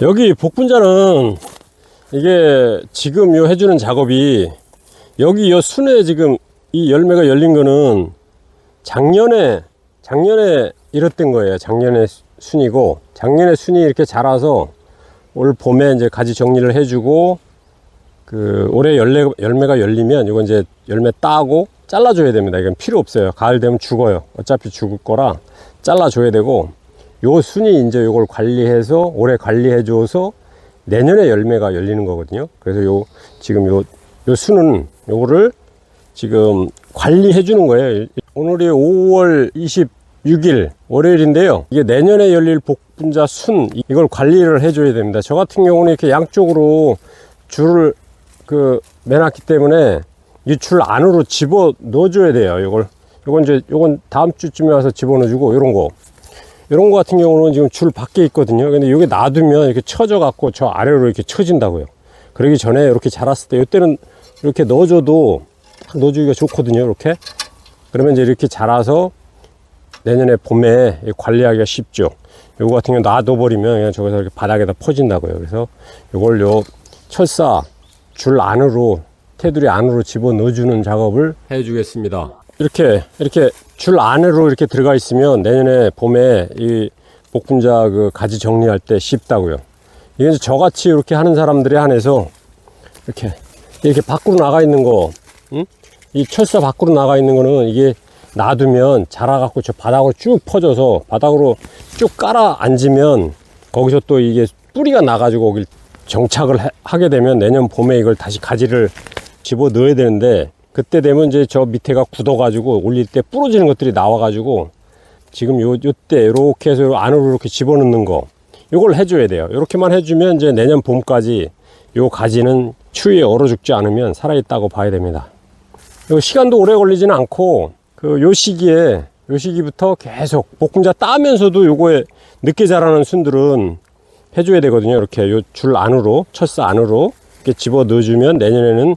여기 복분자는 이게 지금 요 해주는 작업이 여기 요 순에 지금 이 열매가 열린 거는 작년에 이랬던 거예요. 작년에 순이고, 작년에 순이 이렇게 자라서 올 봄에 이제 가지 정리를 해주고, 그 올해 열매가 열리면 이건 이제 열매 따고 잘라줘야 됩니다. 이건 필요 없어요. 가을 되면 죽어요. 어차피 죽을 거라 잘라줘야 되고, 요 순이 이제 요걸 관리해서 올해 관리해줘서 내년에 열매가 열리는 거거든요. 그래서 지금 요 순은 요거를 지금 관리해 주는 거예요. 오늘이 5월 26일 월요일인데요. 이게 내년에 열릴 복분자 순, 이걸 관리를 해 줘야 됩니다. 저 같은 경우는 이렇게 양쪽으로 줄을 매놨기 때문에 이 줄 안으로 집어 넣어 줘야 돼요. 요건 다음 주쯤에 와서 집어 넣어 주고, 요런 거 같은 경우는 지금 줄 밖에 있거든요. 근데 여기 놔두면 이렇게 처져 갖고 저 아래로 이렇게 처진다고요. 그러기 전에 이렇게 자랐을 때 이때는 이렇게 넣어줘도 딱 넣어주기가 좋거든요. 이렇게 그러면 이제 이렇게 자라서 내년에 봄에 관리하기가 쉽죠. 요거 같은 경우 놔둬버리면 그냥 저기서 이렇게 바닥에다 퍼진다고요. 그래서 요걸 철사 줄 안으로, 테두리 안으로 집어 넣어주는 작업을 해주겠습니다. 이렇게 줄 안으로 이렇게 들어가 있으면 내년에 봄에 이 복분자 그 가지 정리할 때 쉽다고요. 이게 저같이 이렇게 하는 사람들에 한해서 이렇게 밖으로 나가 있는 거, 이 철사 밖으로 나가 있는 거는 이게 놔두면 자라갖고 저 바닥으로 쭉 퍼져서 바닥으로 쭉 깔아 앉으면 거기서 또 이게 뿌리가 나가지고 거기 정착을 하게 되면 내년 봄에 이걸 다시 가지를 집어 넣어야 되는데, 그때 되면 이제 저 밑에가 굳어가지고 올릴 때 부러지는 것들이 나와가지고 지금 요때 이렇게 해서 안으로 이렇게 집어넣는 거, 요걸 해줘야 돼요. 이렇게만 해주면 이제 내년 봄까지 요 가지는 추위에 얼어 죽지 않으면 살아있다고 봐야 됩니다. 요 시간도 오래 걸리지는 않고 요 시기부터 계속 복분자 따면서도 요거에 늦게 자라는 순들은 해줘야 되거든요. 이렇게 요 줄 안으로, 철사 안으로 이렇게 집어 넣어주면 내년에는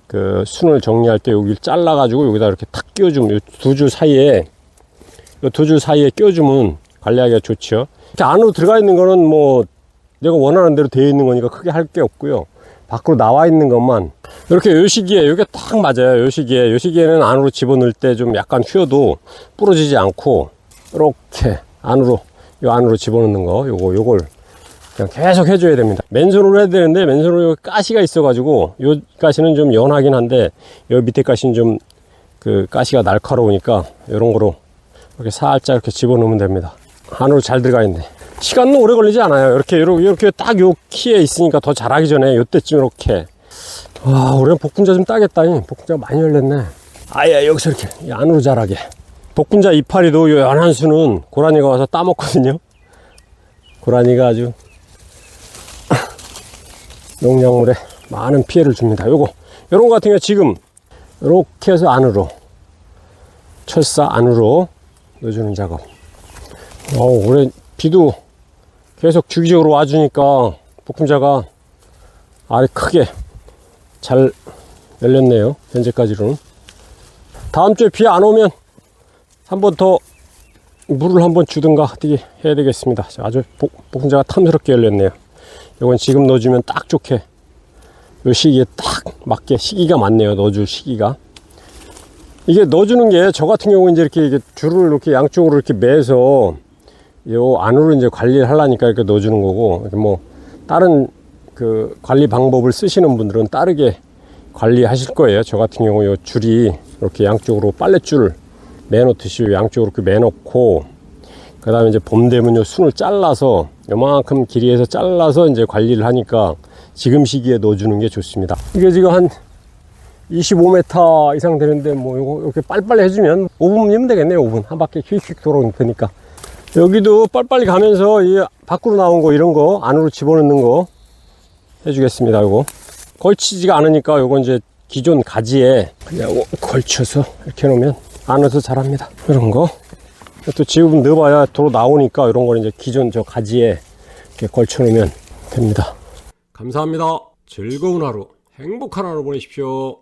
그 순을 정리할 때 여기를 잘라가지고 여기다 이렇게 탁 끼워주면 요 두 줄 사이에 끼워주면 관리하기가 좋죠. 이렇게 안으로 들어가 있는 거는 뭐 내가 원하는 대로 되어 있는 거니까 크게 할 게 없고요. 밖으로 나와 있는 것만 이렇게 요 시기에 이게 딱 맞아요. 요 시기에는 안으로 집어넣을 때 좀 약간 휘어도 부러지지 않고 이렇게 안으로 집어넣는 거, 요걸 그냥 계속 해줘야 됩니다. 맨손으로 해야 되는데 맨손으로 가시가 있어가지고 요 가시는 좀 연하긴 한데 요 밑에 가시는 좀 그 가시가 날카로우니까 요런 거로 이렇게 살짝 이렇게 집어넣으면 됩니다. 안으로 잘 들어가 있네. 시간은 오래 걸리지 않아요. 이렇게 딱 요 키에 있으니까 더 자라기 전에 요때쯤 이렇게. 와, 올해 복분자 좀 따겠다니. 복분자 많이 열렸네. 아야, 여기서 이렇게 안으로 자라게. 복분자 이파리도 요 연한 수는 고라니가 와서 따먹거든요. 고라니가 아주 농작물에 많은 피해를 줍니다. 요런 거 같은 경우 지금 이렇게 해서 안으로, 철사 안으로 넣어주는 작업. 올해 비도 계속 주기적으로 와주니까 복분자가 알이 크게 잘 열렸네요. 현재까지로는. 다음 주에 비 안 오면 한 번 더 물을 한번 주든가 어떻게 해야 되겠습니다. 아주 복분자가 탐스럽게 열렸네요. 이건 지금 넣어주면 딱 좋게 요 시기에 딱 맞게 시기가 맞네요. 넣어줄 시기가. 이게 넣어주는 게 저 같은 경우 이제 이렇게 줄을 이렇게 양쪽으로 이렇게 매서 요 안으로 이제 관리를 하려니까 이렇게 넣어주는 거고, 이렇게 뭐 다른 그 관리 방법을 쓰시는 분들은 다르게 관리하실 거예요. 저 같은 경우 요 줄이 이렇게 양쪽으로 빨랫줄 매놓듯이 양쪽으로 이렇게 매놓고, 그 다음에 이제 봄 되면 요 순을 잘라서 요만큼 길이에서 잘라서 이제 관리를 하니까 지금 시기에 넣어주는 게 좋습니다. 이게 지금 한 25m 이상 되는데 뭐 요거 이렇게 빨리빨리 해주면 5분이면 되겠네요. 5분 한 바퀴 휙휙 돌아올 테니까. 여기도 빨리빨리 가면서 이 밖으로 나온 거 이런 거 안으로 집어넣는 거 해주겠습니다. 요거 걸치지가 않으니까 요건 이제 기존 가지에 그냥 걸쳐서 이렇게 놓으면 안에서 자랍니다. 이런 거 또 지금 넣어봐야 도로 나오니까 이런 걸 이제 기존 저 가지에 이렇게 걸쳐 놓으면 됩니다. 감사합니다. 즐거운 하루, 행복한 하루 보내십시오.